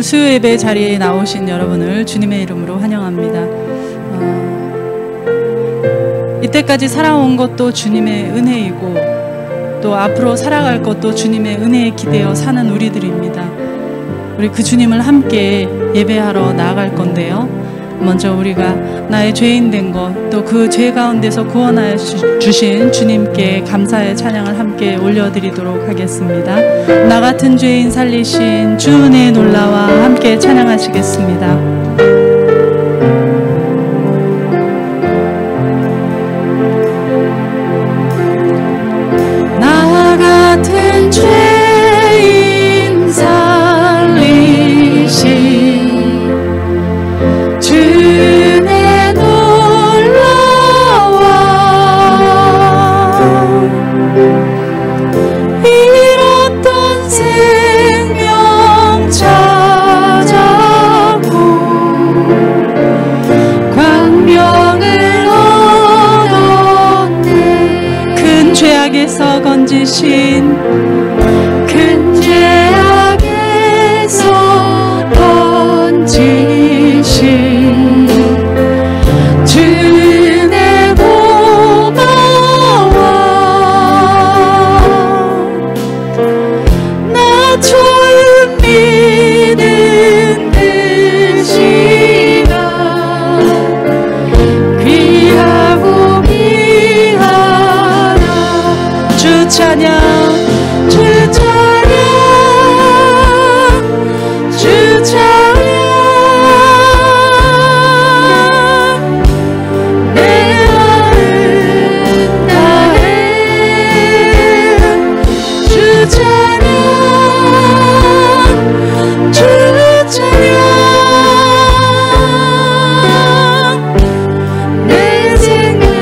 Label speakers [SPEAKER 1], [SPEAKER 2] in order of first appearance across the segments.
[SPEAKER 1] 오늘 수요 예배 자리에 나오신 여러분을 주님의 이름으로 환영합니다. 이때까지 살아온 것도 주님의 은혜이고 또 앞으로 살아갈 것도 주님의 은혜에 기대어 사는 우리들입니다. 우리 그 주님을 함께 예배하러 나아갈 건데요. 먼저 우리가 나의 죄인 된 것, 또 그 죄 가운데서 구원하여 주신 주님께 감사의 찬양을 함께 올려드리도록 하겠습니다. 나 같은 죄인 살리신 주 은혜의 놀라와 함께 찬양하시겠습니다. 나 같은 죄인 살리신 주의 놀라와 잃었던 생명 찾았고 광명을 얻었네. 큰 죄악에서 건지신 큰 죄악에서 건지신 주의 고마워. 나 처음 믿은 그 시간 귀하고 귀하다. 주 찬양 주 찬양 주 찬양 내 마음 다해 주 찬양 주 찬양 내 생명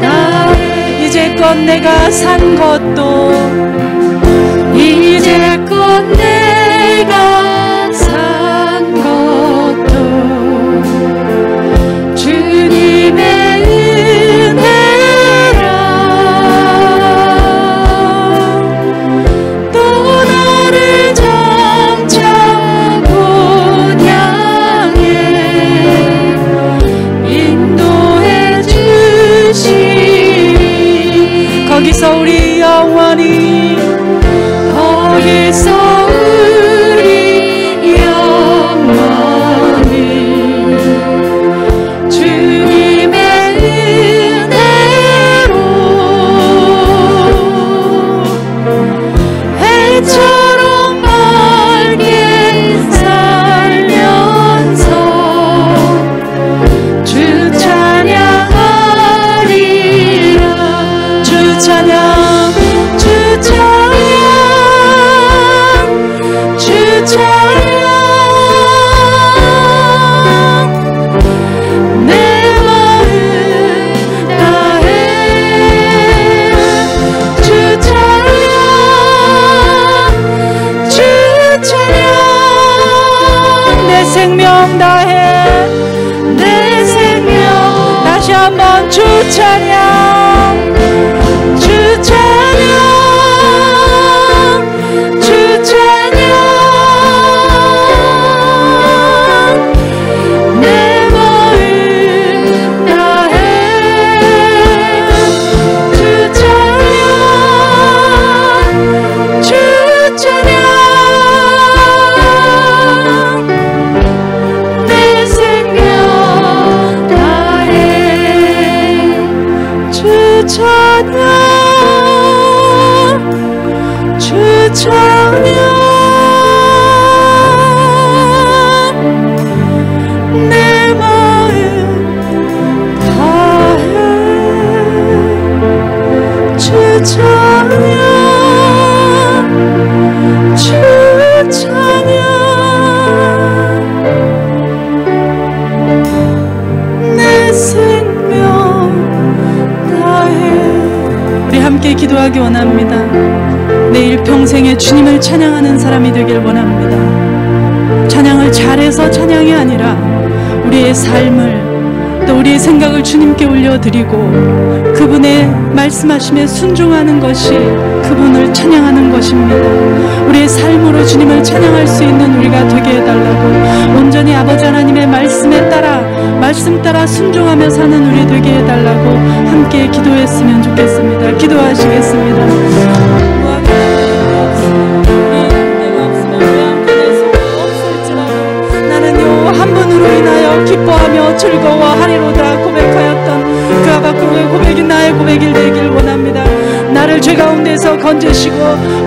[SPEAKER 1] 다해. 이제껏 내가 산 것도 이제껏 내가 산 것도 주님의 은혜라. 또 나를 점차 곧 향해 인도해 주시리. 거기서 우리 영원히 거기서 우리 영원히 주님의 은혜로 해처럼 맑게 살면서 주 찬양하리라. 주 찬양 주 찬양 주 찬양 내 마음 다해 주 찬양 주 찬양 내 생명 다해 내 생명. 다시 한번 주 찬양 주 찬양 주 찬양 내 마음 다해 주 찬양 주 찬양 내 생명 다해 주 찬양 주 찬양 내 마음 다해 주 찬양 주 찬양 내 생명 다해. 우리 함께 기도하기 원합니다. 내일 평생에 주님을 찬양하는 사람이 되길 원합니다. 찬양을 잘해서 찬양이 아니라 우리의 삶을 또 우리의 생각을 주님께 올려드리고 그분의 말씀하심에 순종하는 것이 그분을 찬양하는 것입니다. 우리의 삶으로 주님을 찬양할 수 있는 우리가 되게 해달라고, 온전히 아버지 하나님의 말씀에 따라, 말씀 따라 순종하며 사는 우리 되게 해달라고 함께 기도했으면 좋겠습니다. 기도하시겠습니다. 한 분으로 인하여 기뻐하며 즐거워하리로다 고백하였던 그 하박국의 고백이 나의 고백이 되길 원합니다. 나를 죄 가운데서 건지시고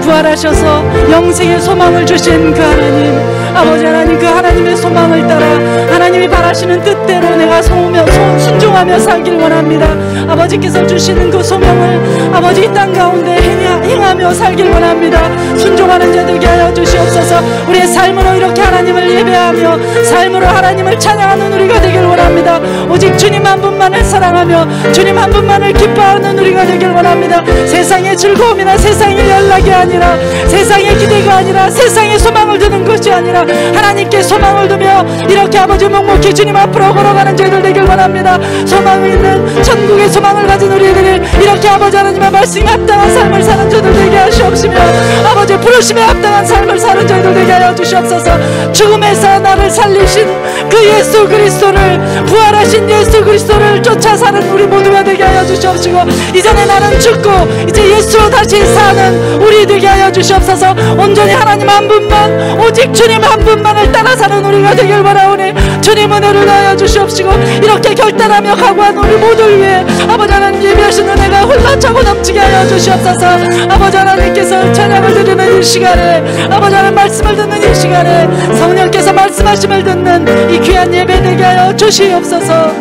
[SPEAKER 1] 부활하셔서 영생의 소망을 주신 그 하나님, 아버지 하나님, 그 하나님의 소망을 따라 하나님이 바라시는 뜻대로 내가 순종하며 살길 원합니다. 아버지께서 주시는 그 소명을 아버지 이 땅 가운데 행하며 살길 원합니다. 순종하는 자 되게 하여 주시옵소서. 우리의 삶으로 이렇게 하나님을 예배하며 삶으로 하나님을 찬양하는 우리가 되길 원합니다. 오직 주님 한 분만을 사랑하며 주님 한 분만을 기뻐하는 우리가 되길 원합니다. 세상의 즐거움이나 세상의 연락이 아니라, 세상의 기대가 아니라, 세상의 소망을 두는 것이 아니라 하나님께 소망을 두며 이렇게 아버지 묵묵히 주님 앞으로 걸어가는 저희들 되길 원합니다. 소망이 있는 천국의 소망을 가진 우리들이 이렇게 아버지 하나님의 말씀에 합당한 삶을 사는 저희들 되게 하시옵시며, 아버지 부르심에 합당한 삶을 사는 저희들 되게 하여 주시옵소서. 죽음에서 나를 살리신 그 예수 그리스도를, 부활하신 예수 그리스도를 쫓아 사는 우리 모두가 되게 하여 주시옵시고, 이전에 나는 죽고 이제 예수로 다시 사는 우리 되게 하여 주시옵소서. 온전히 하나님 한 분만, 오직 주님 한 분만을 따라 사는 우리가 되길 바라오니 주님 은혜를 더하여 주시옵시고, 이렇게 결단하며 각오한 우리 모두를 위해 아버지 하나님 예비하신 은혜가 흘러차고 넘치게 하여 주시옵소서. 아버지 하나님께서 찬양을 드리는 이 시간에, 아버지 하나님 말씀을 듣는 이 시간에 성령께서 말씀하심을 듣는 이 귀한 예배 되게 하여 주시옵소서.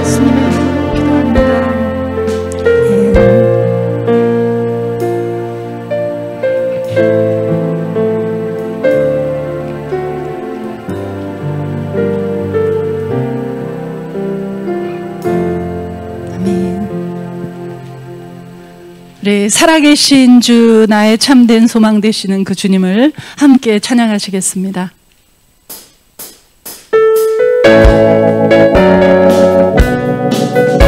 [SPEAKER 1] 예수님의 기도합니다. 우리 살아계신 주, 나의 참된 소망 되시는 그 주님을 함께 찬양하시겠습니다.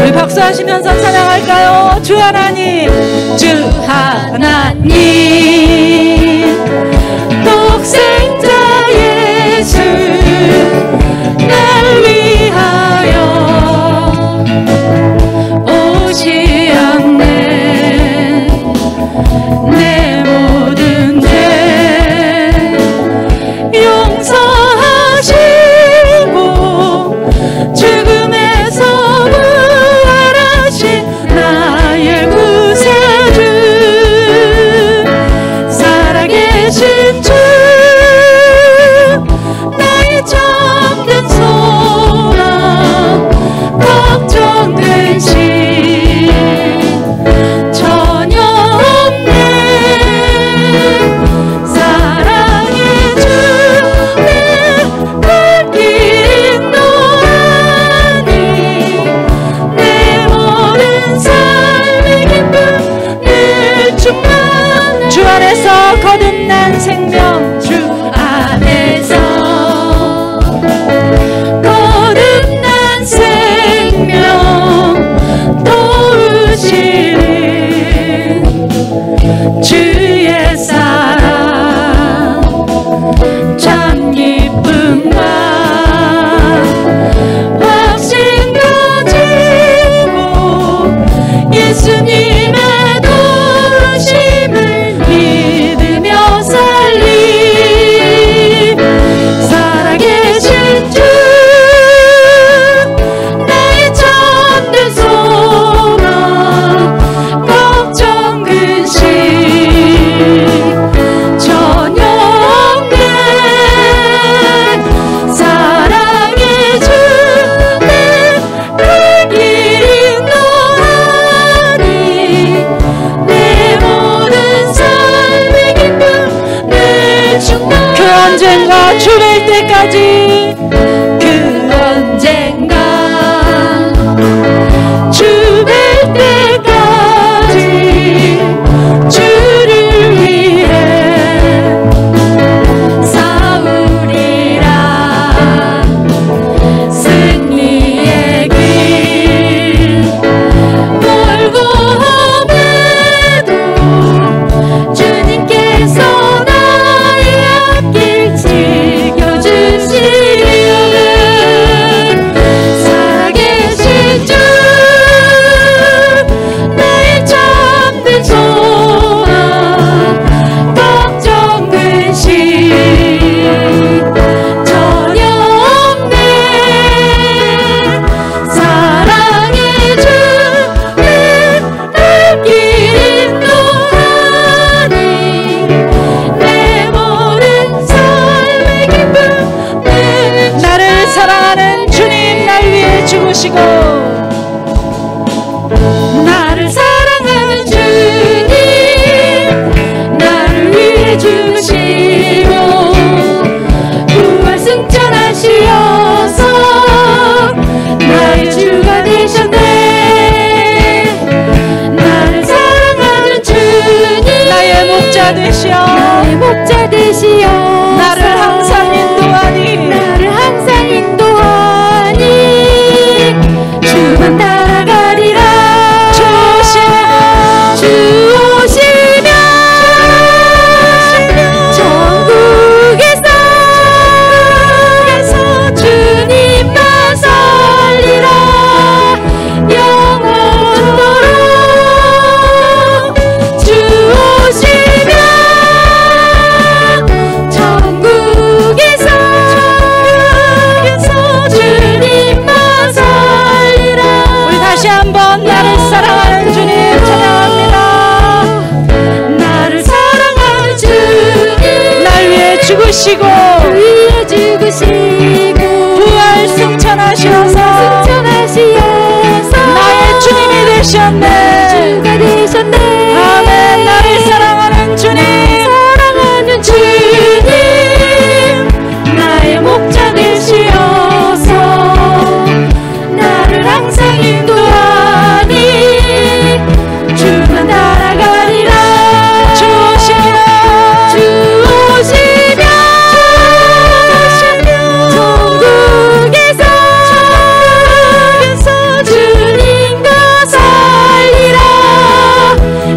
[SPEAKER 1] 우리 박수하시면서 찬양할까요? 주 하나님, 주 하나님, 독생자 예수 날 위하여 오시 않네. 내 모든 죄 용서하시고 죽음에서 부활하신 나의 구세주, 살아계신 주, 나의 위해 죽으시고
[SPEAKER 2] 나를 사랑하는 주님 나를 위해 죽으시고 부활 승천하시어서 나의 주가 되셨네. 나를 사랑하는 주님
[SPEAKER 1] 나의 목자 되시어
[SPEAKER 2] 나의 목자 되시어
[SPEAKER 1] 나를 항상 인도하니
[SPEAKER 2] 주만 따라가리라. 주 오시면 전국에서 주님만 살리라. 영원토록 주 오시면 전국에서 주님만 살리라.
[SPEAKER 1] 우리 다시 한번 나를 사랑하는 주님 찬양합니다.
[SPEAKER 2] 나를 사랑하는 주님
[SPEAKER 1] 날 위해 죽으시고 부활 승천하시어서 나의 주님이 되셨네.
[SPEAKER 2] 주가 되셨네.
[SPEAKER 1] 아멘. 나를 사랑하는 주님
[SPEAKER 2] 나의 목자 되시어서 나를 항상 인도하니 주만 따라가리라. 주 오시면 전국에서 주님과 살리라.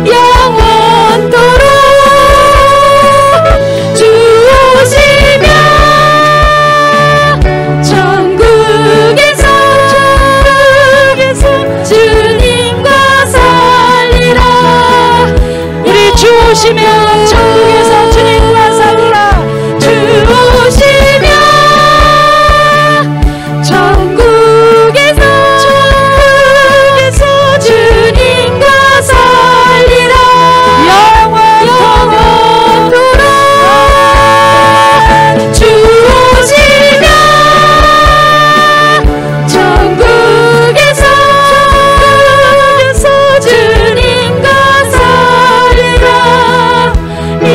[SPEAKER 2] 영원토록 주 오시면 전국에서 주님과 살리라.
[SPEAKER 1] 우리 주 오시면 천국에서 주님과 살리라.
[SPEAKER 2] 주 오시면 전국에서 주님과 살리라. 영원토록 주 오시면 전국에서 주님과 살리라.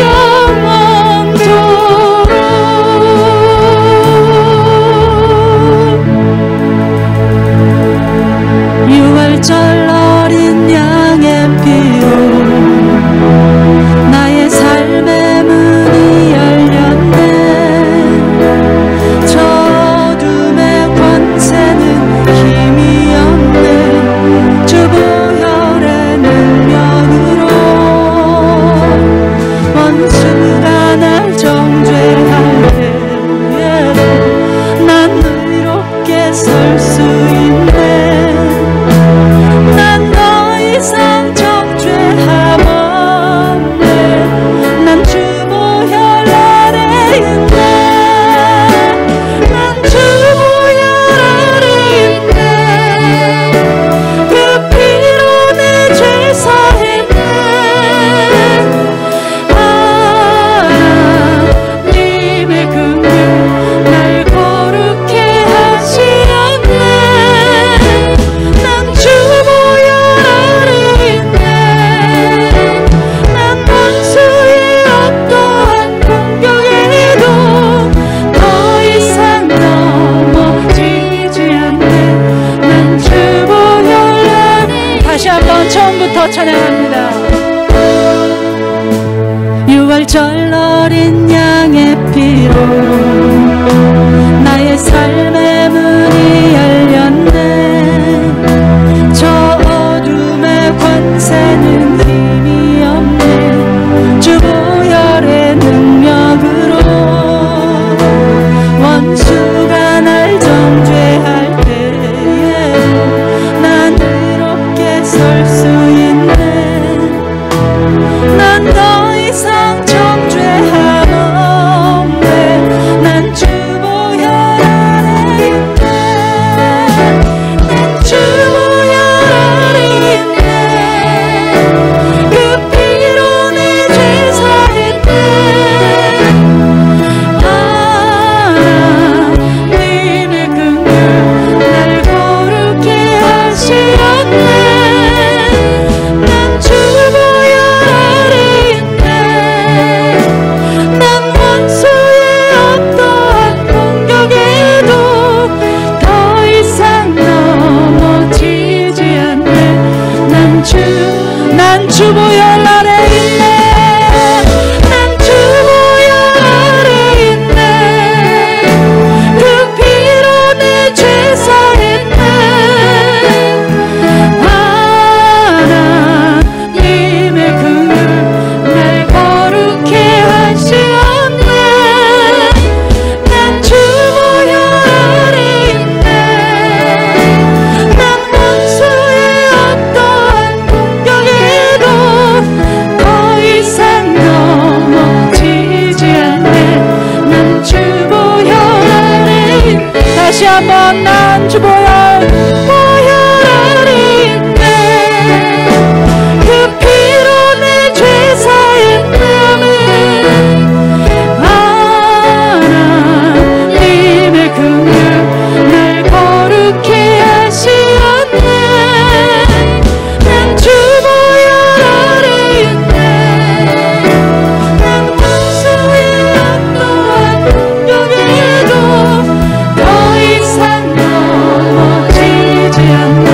[SPEAKER 2] 영원토록
[SPEAKER 1] 6월절 어린 양의 피로 나의 삶의 문이 열렸네. 저 어둠의 권세는 힘이 없네. 주 보혈의 능력으로 원수가 날 정죄할 때에도 난 의롭게 설 수 있네. 난 더 이상 정죄함 없네. 난 주 보혈 아래 있네. 난 주 보혈 아래 있네. 그 피로 내 죄 사했네. 하나님의 긍휼 날 거룩해 하시었네. 난 주 보혈 아래 있네. 난 원수의 어떠한 공격에도 더 이상 넘어지지 않네. 난 주 보혈 안에. 다시 한번 처음부터 찬양합니다. 6월절 어린 양의 피로 나의 삶의 문이 열렸네. 저 어둠의 권세는 힘이 없네. 주 보혈의 능력으로 원수가 날 정죄할 때에도 난 의롭게 설 수 있네. 난 더 이상 정죄함 주 보혈 아래 있네.
[SPEAKER 2] 난 주 보혈 아래 있네. 그 피로 내 죄 사했네. 하나님의 긍휼 날 거룩해 하시었네. 난 주 보혈 아래 있네. 난 원수의 어떠한 공격에도 더 이상 넘어지지 않네. 난 주 보혈 아래 있네.
[SPEAKER 1] 다시 한번 난 주 보혈
[SPEAKER 2] 아래 있네. 그 피로 내 죄 사했네. 하나님의 긍휼 날 거룩해 하시었네. 난 주 보혈 아래 있네. 난 원수의 어떠한 공격에도 더 이상 넘어지지 않네.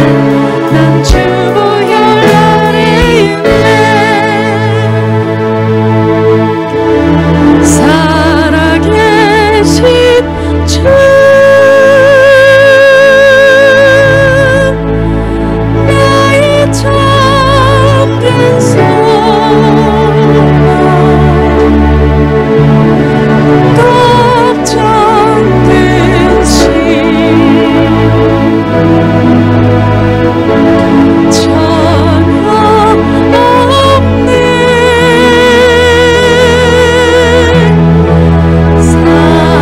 [SPEAKER 2] 난 주 보혈 아래 있네. 살아계신 주 나의 참된 소망 걱정된 심 전혀 없네.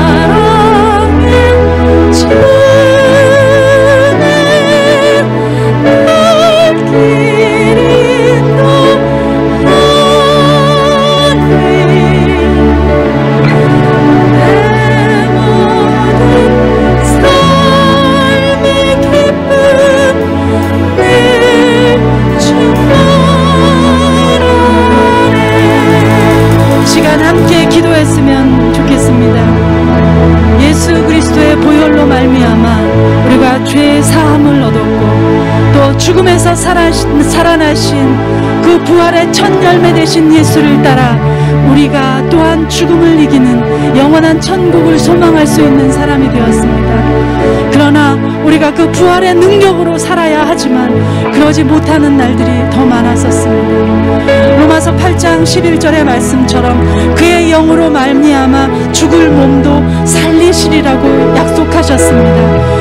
[SPEAKER 2] 사랑의 주는 날 길이 너하네. 내 모든 삶의 기쁨 내 주말 안에.
[SPEAKER 1] 시간 함께 기도했으면 좋겠습니다. 예수 그리스도의 보혈로 말미암아 우리가 죄의 사함을 얻었고 또 죽음에서 살아나신 그 부활의 첫 열매 되신 예수를 따라 우리가 또한 죽음을 이기는 영원한 천국을 소망할 수 있는 사람이 되었습니다. 그러나 우리가 그 부활의 능력으로 살아야 하지만 그러지 못하는 날들이 더 많았었습니다. 로마서 8장 11절의 말씀처럼 그의 영으로 말미암아 죽을 몸도 살리시리라고 약속하셨습니다.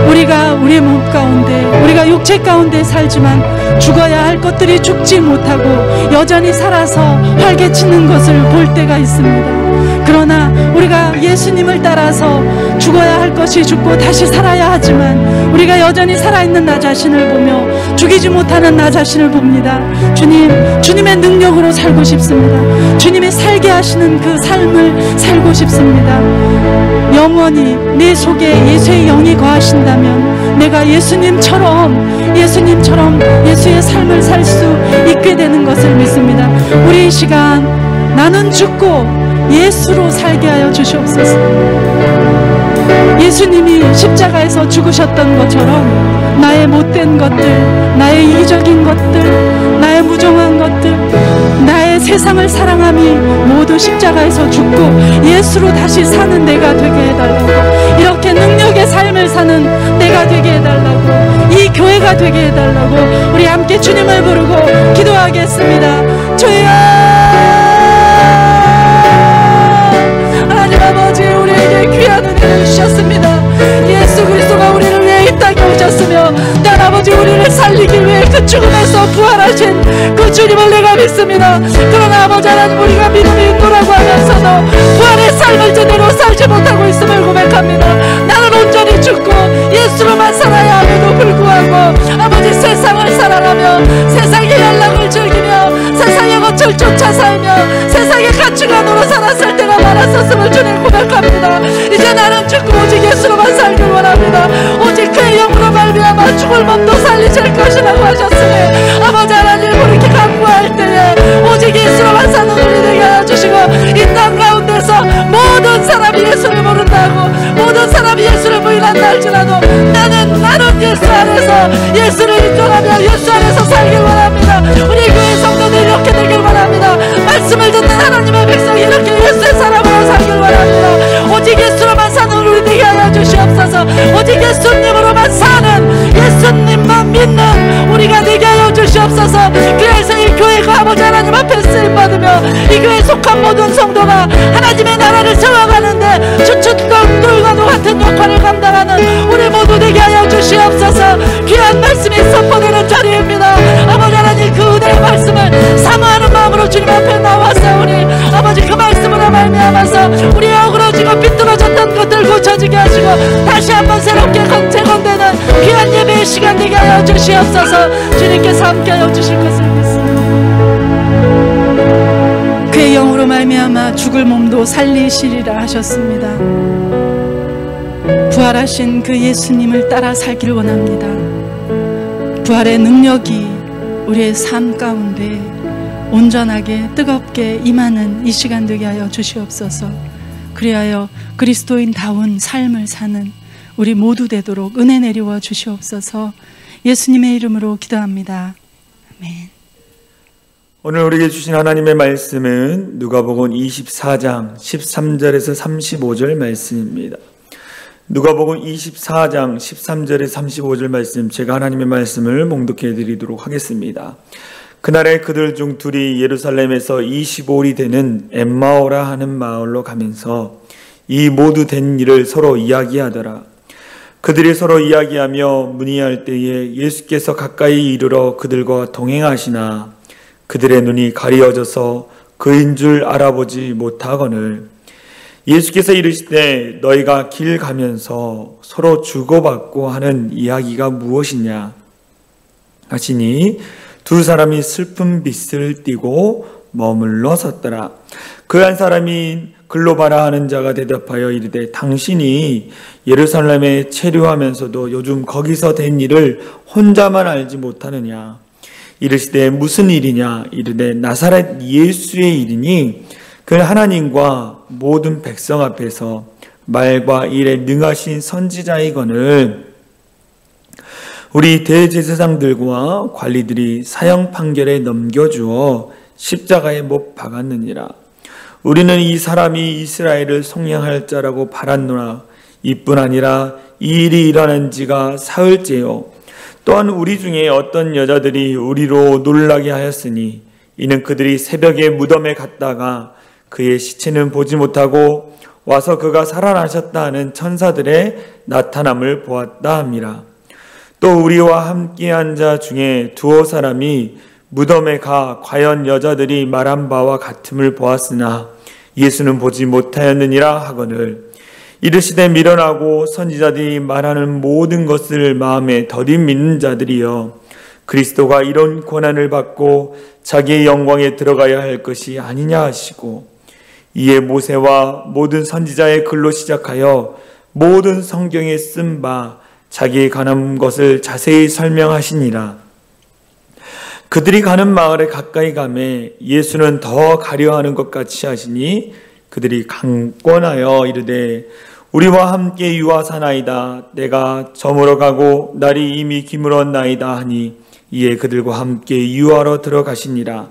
[SPEAKER 1] 우리가 우리의 몸 가운데 우리가 육체 가운데 살지만 죽어야 할 것들이 죽지 못하고 여전히 살아서 활개치는 것을 볼 때가 있습니다. 그러나 우리가 예수님을 따라서 죽어야 할 것이 죽고 다시 살아야 하지만 우리가 여전히 살아있는 나 자신을 보며 죽이지 못하는 나 자신을 봅니다. 주님의 능력으로 살고 싶습니다. 주님이 살게 하시는 그 삶을 살고 싶습니다. 영원히 내 속에 예수의 영이 거하신다면 내가 예수님처럼 예수의 삶을 살 수 있게 되는 것을 믿습니다. 우리 이 시간 나는 죽고 예수로 살게 하여 주시옵소서. 예수님이 십자가에서 죽으셨던 것처럼 나의 못된 것들, 나의 이기적인 것들, 나의 무정한 것들, 나의 세상을 사랑함이 모두 십자가에서 죽고 예수로 다시 사는 내가 되게 해달라고, 이렇게 능력의 삶을 사는 내가 되게 해달라고, 이 교회가 되게 해달라고 우리 함께 주님을 부르고 기도하겠습니다. 주여, 하나님 아버지, 우리에게 귀한 은혜를 주셨습니다. 예수 그리스도가 우리를 위해 이 땅에 오셨으며 난 아버지 우리를 살리기 위해 그 죽음에서 부활하신 그 주님을 내가 믿습니다. 그러나 아버지 하나님, 우리가 믿음이 있노라고 하면서도 부활의 삶을 제대로 살지 못하고 있음을 고백합니다. 나는 온전히 죽고 예수로만 살아야 함에도 불구하고 아버지 세상을 살아가며 세상의 연락을 즐기며 세상의 것을 쫓아 살며 세상의 가치관으로 살았을 때가 많았었음을 주님 고백합니다. 이제 나는 죽고 오직 예수로만 살길 원합니다. 오직 그의 영으로 말미암아 죽을 몸도 살리실 것이라고 하셨으니 아버지 하나님, 이렇게 간구할 때에 오직 예수로만 사는 우리 되게 하여주시고 이 땅 가운데서 모든 사람이 예수를 모른다고 모든 사람이 예수를 부인한다 할지라도 나는 예수 안에서 예수를 인정하며 예수 안에서 살길 원합니다. 우리 교회 성도 이렇게 되길 바랍니다. 말씀을 듣는 하나님의 백성이 이렇게 예수의 사람으로 살길 바랍니다. 오직 예수로만 사는 우리 되게 하여 주시옵소서. 오직 예수님으로만 사는, 예수님만 믿는 우리가 되게 하여 주시옵소서. 그래서 이 교회가 아버지 하나님 앞에 쓰임받으며 이 교회에 속한 모든 성도가 하나님의 나라를 세워가는데 주춧돌과도 같은 역할을 감당하는 우리 모두 되게 하여 주시옵소서. 귀한 말씀이 선포되는 자리입니다. 아버지 하나님, 그 은혜의 말씀을 사모하는 마음으로 주님 앞에 나왔사오니 아버지, 그 말씀으로 말미암아서 우리의 어그러지고 삐뚤어졌던 것들 고쳐지게 하시고 다시 한번 새롭게 재건되는 귀한 예배의 시간 되게 하여 주시옵소서. 주님께서 함께하여 주실 것을 믿습니다. 그의 영으로 말미암아 죽을 몸도 살리시리라 하셨습니다. 부활하신 그 예수님을 따라 살길 원합니다. 부활의 능력이 우리의 삶 가운데 온전하게 뜨겁게 임하는 이 시간 되게 하여 주시옵소서. 그리하여 그리스도인다운 삶을 사는 우리 모두 되도록 은혜 내리워 주시옵소서. 예수님의 이름으로 기도합니다. 아멘.
[SPEAKER 3] 오늘 우리에게 주신 하나님의 말씀은 누가복음 24장 13절에서 35절 말씀입니다. 누가복음 24장 13절에서 35절 말씀, 제가 하나님의 말씀을 봉독해 드리도록 하겠습니다. 그날에 그들 중 둘이 예루살렘에서 25일이 되는 엠마오라 하는 마을로 가면서 이 모두 된 일을 서로 이야기하더라. 그들이 서로 이야기하며 문의할 때에 예수께서 가까이 이르러 그들과 동행하시나 그들의 눈이 가리어져서 그인 줄 알아보지 못하거늘 예수께서 이르시되 너희가 길 가면서 서로 주고받고 하는 이야기가 무엇이냐 하시니 두 사람이 슬픈 빛을 띠고 머물러 섰더라. 그 한 사람이 글로바라 하는 자가 대답하여 이르되 당신이 예루살렘에 체류하면서도 요즘 거기서 된 일을 혼자만 알지 못하느냐. 이르시되 무슨 일이냐. 이르되 나사렛 예수의 일이니 그 하나님과 모든 백성 앞에서 말과 일에 능하신 선지자이거늘 우리 대제사장들과 관리들이 사형 판결에 넘겨주어 십자가에 못 박았느니라. 우리는 이 사람이 이스라엘을 속량할 자라고 바랐노라. 이뿐 아니라 이 일이 일어난 지가 사흘째요. 또한 우리 중에 어떤 여자들이 우리로 놀라게 하였으니 이는 그들이 새벽에 무덤에 갔다가 그의 시체는 보지 못하고 와서 그가 살아나셨다 하는 천사들의 나타남을 보았다 함이라. 또 우리와 함께한 자 중에 두어 사람이 무덤에 가 과연 여자들이 말한 바와 같음을 보았으나 예수는 보지 못하였느니라 하거늘 이르시되 미련하고 선지자들이 말하는 모든 것을 마음에 더디 믿는 자들이여 그리스도가 이런 고난을 받고 자기의 영광에 들어가야 할 것이 아니냐 하시고 이에 모세와 모든 선지자의 글로 시작하여 모든 성경에 쓴 바 자기에 관한 것을 자세히 설명하시니라. 그들이 가는 마을에 가까이 가매 예수는 더 가려하는 것 같이 하시니 그들이 강권하여 이르되 우리와 함께 유하사나이다. 내가 저물어 가고 날이 이미 기물었나이다 하니 이에 그들과 함께 유하러 들어가시니라.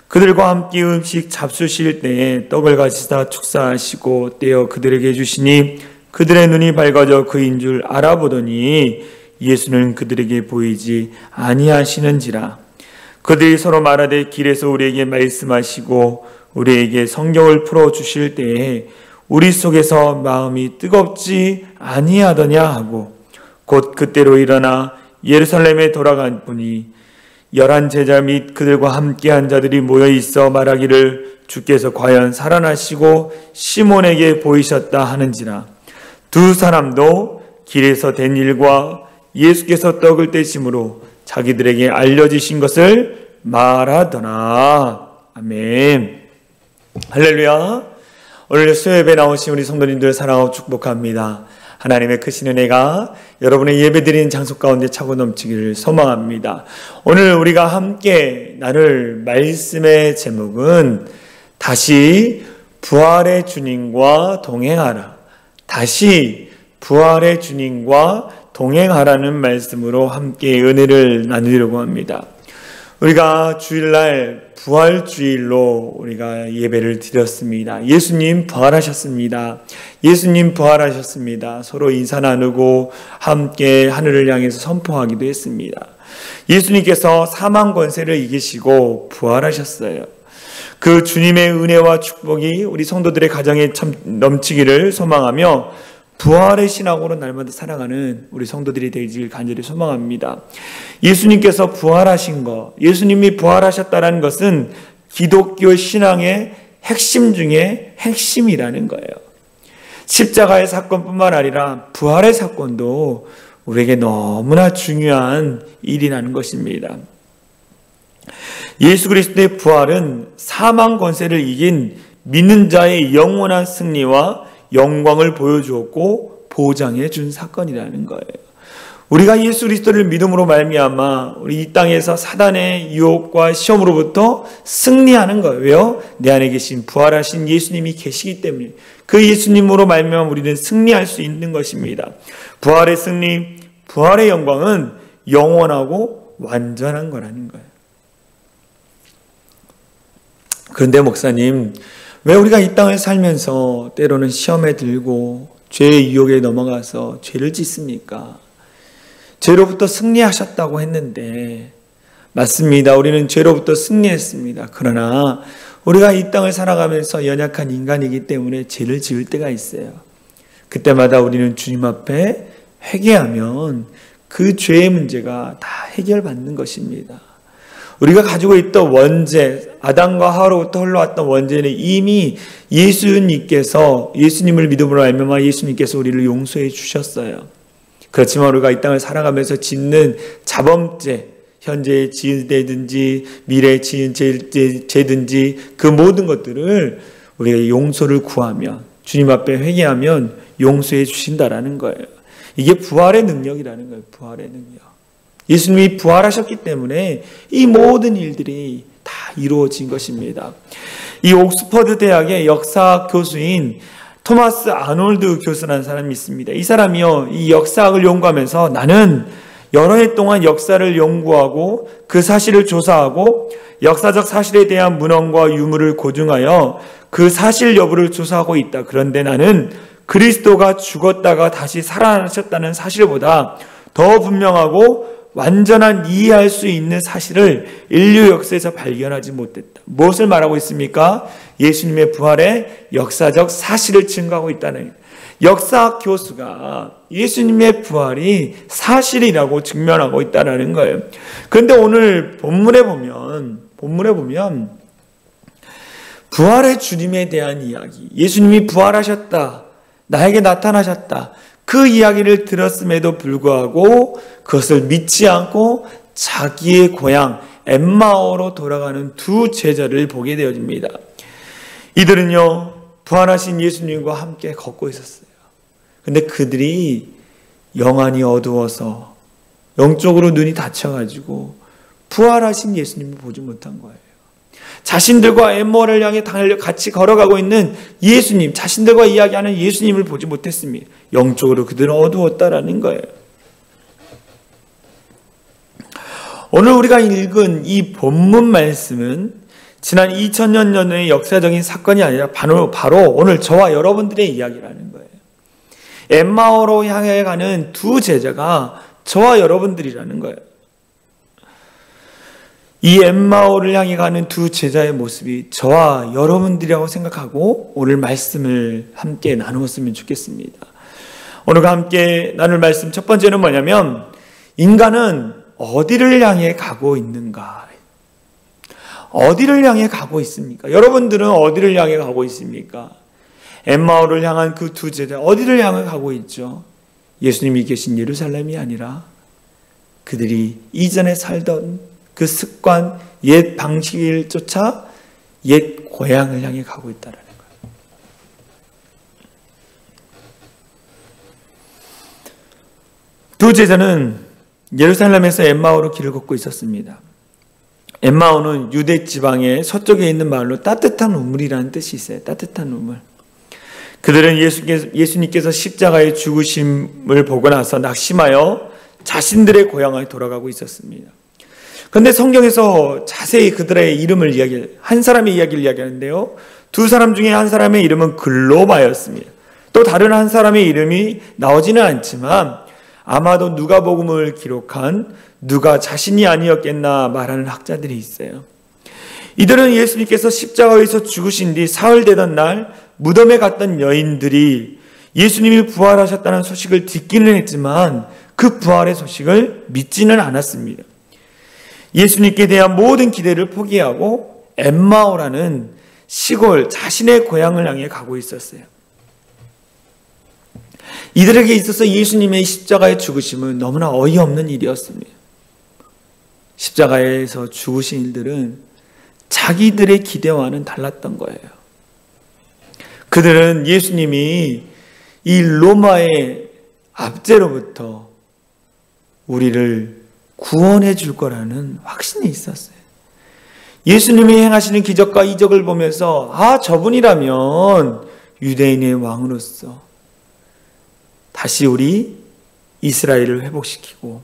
[SPEAKER 3] 그들과 함께 음식 잡수실 때에 떡을 가지사 축사하시고 떼어 그들에게 주시니 그들의 눈이 밝아져 그인 줄 알아보더니 예수는 그들에게 보이지 아니하시는지라. 그들이 서로 말하되 길에서 우리에게 말씀하시고 우리에게 성경을 풀어주실 때에 우리 속에서 마음이 뜨겁지 아니하더냐 하고 곧 그때로 일어나 예루살렘에 돌아간 분이 11 제자 및 그들과 함께한 자들이 모여있어 말하기를 주께서 과연 살아나시고 시몬에게 보이셨다 하는지라. 두 사람도 길에서 된 일과 예수께서 떡을 떼심으로 자기들에게 알려지신 것을 말하더라. 아멘. 할렐루야. 오늘 수요예배 나오신 우리 성도님들 사랑하고 축복합니다. 하나님의 크신 은혜가 여러분의 예배드리는 장소 가운데 차고 넘치기를 소망합니다. 오늘 우리가 함께 나눌 말씀의 제목은 다시 부활의 주님과 동행하라. 다시 부활의 주님과 동행하라는 말씀으로 함께 은혜를 나누려고 합니다. 우리가 주일날 부활주일로 우리가 예배를 드렸습니다. 예수님 부활하셨습니다. 예수님 부활하셨습니다. 서로 인사 나누고 함께 하늘을 향해서 선포하기도 했습니다. 예수님께서 사망 권세를 이기시고 부활하셨어요. 그 주님의 은혜와 축복이 우리 성도들의 가정에 참 넘치기를 소망하며 부활의 신앙으로 날마다 살아가는 우리 성도들이 되길 간절히 소망합니다. 예수님께서 부활하신 것, 예수님이 부활하셨다는 것은 기독교 신앙의 핵심 중에 핵심이라는 거예요. 십자가의 사건뿐만 아니라 부활의 사건도 우리에게 너무나 중요한 일이라는 것입니다. 예수 그리스도의 부활은 사망 권세를 이긴 믿는 자의 영원한 승리와 영광을 보여주었고 보장해 준 사건이라는 거예요. 우리가 예수 그리스도를 믿음으로 말미암아 우리 이 땅에서 사단의 유혹과 시험으로부터 승리하는 거예요. 왜요? 내 안에 계신 부활하신 예수님이 계시기 때문에 그 예수님으로 말미암아 우리는 승리할 수 있는 것입니다. 부활의 승리, 부활의 영광은 영원하고 완전한 거라는 거예요. 그런데 목사님, 왜 우리가 이 땅을 살면서 때로는 시험에 들고 죄의 유혹에 넘어가서 죄를 짓습니까? 죄로부터 승리하셨다고 했는데 맞습니다. 우리는 죄로부터 승리했습니다. 그러나 우리가 이 땅을 살아가면서 연약한 인간이기 때문에 죄를 지을 때가 있어요. 그때마다 우리는 주님 앞에 회개하면 그 죄의 문제가 다 해결받는 것입니다. 우리가 가지고 있던 원죄, 아담과 하와로부터 흘러왔던 원죄는 이미 예수님을 믿음으로 알면 예수님께서 우리를 용서해 주셨어요. 그렇지만 우리가 이 땅을 살아가면서 짓는 자범죄, 현재 지은 죄든지 미래에 지은 죄든지 그 모든 것들을 우리가 용서를 구하면, 주님 앞에 회개하면 용서해 주신다라는 거예요. 이게 부활의 능력이라는 거예요. 부활의 능력. 예수님이 부활하셨기 때문에 이 모든 일들이 다 이루어진 것입니다. 이 옥스퍼드 대학의 역사학 교수인 토마스 아놀드 교수라는 사람이 있습니다. 이 사람이요, 이 역사학을 연구하면서 나는 여러 해 동안 역사를 연구하고 그 사실을 조사하고 역사적 사실에 대한 문헌과 유물을 고증하여 그 사실 여부를 조사하고 있다. 그런데 나는 그리스도가 죽었다가 다시 살아나셨다는 사실보다 더 분명하고 완전한 이해할 수 있는 사실을 인류 역사에서 발견하지 못했다. 무엇을 말하고 있습니까? 예수님의 부활의 역사적 사실을 증거하고 있다는, 역사학 교수가 예수님의 부활이 사실이라고 증명하고 있다는 거예요. 그런데 오늘 본문에 보면 부활의 주님에 대한 이야기, 예수님이 부활하셨다, 나에게 나타나셨다, 그 이야기를 들었음에도 불구하고 그것을 믿지 않고 자기의 고향 엠마오로 돌아가는 두 제자를 보게 되어집니다. 이들은요, 부활하신 예수님과 함께 걷고 있었어요. 근데 그들이 영안이 어두워서 영적으로 눈이 닫혀가지고 부활하신 예수님을 보지 못한 거예요. 자신들과 엠마오를 향해 같이 걸어가고 있는 예수님, 자신들과 이야기하는 예수님을 보지 못했습니다. 영적으로 그들은 어두웠다라는 거예요. 오늘 우리가 읽은 이 본문 말씀은 지난 2000년 전의 역사적인 사건이 아니라 바로 오늘 저와 여러분들의 이야기라는 거예요. 엠마오로 향해 가는 두 제자가 저와 여러분들이라는 거예요. 이 엠마오를 향해 가는 두 제자의 모습이 저와 여러분들이라고 생각하고 오늘 말씀을 함께 나누었으면 좋겠습니다. 오늘과 함께 나눌 말씀 첫 번째는 뭐냐면, 인간은 어디를 향해 가고 있는가? 어디를 향해 가고 있습니까? 여러분들은 어디를 향해 가고 있습니까? 엠마오를 향한 그 두 제자 어디를 향해 가고 있죠? 예수님이 계신 예루살렘이 아니라 그들이 이전에 살던 그 습관, 옛 방식을 쫓아 옛 고향을 향해 가고 있다는 거예요. 두 제자는 예루살렘에서 엠마오로 길을 걷고 있었습니다. 엠마오는 유대 지방의 서쪽에 있는 마을로 따뜻한 우물이라는 뜻이 있어요. 따뜻한 우물. 그들은 예수님께서 십자가의 죽으심을 보고 나서 낙심하여 자신들의 고향에 돌아가고 있었습니다. 그런데 성경에서 자세히 그들의 이름을 한 사람의 이야기를 이야기하는데요. 두 사람 중에 한 사람의 이름은 글로바였습니다. 또 다른 한 사람의 이름이 나오지는 않지만 아마도 누가복음을 기록한 누가 자신이 아니었겠나 말하는 학자들이 있어요. 이들은 예수님께서 십자가에서 죽으신 뒤 사흘 되던 날 무덤에 갔던 여인들이 예수님이 부활하셨다는 소식을 듣기는 했지만 그 부활의 소식을 믿지는 않았습니다. 예수님께 대한 모든 기대를 포기하고 엠마오라는 시골 자신의 고향을 향해 가고 있었어요. 이들에게 있어서 예수님의 십자가의 죽으심은 너무나 어이없는 일이었습니다. 십자가에서 죽으신 일들은 자기들의 기대와는 달랐던 거예요. 그들은 예수님이 이 로마의 압제로부터 우리를 구원해 줄 거라는 확신이 있었어요. 예수님이 행하시는 기적과 이적을 보면서 저분이라면 유대인의 왕으로서 다시 우리 이스라엘을 회복시키고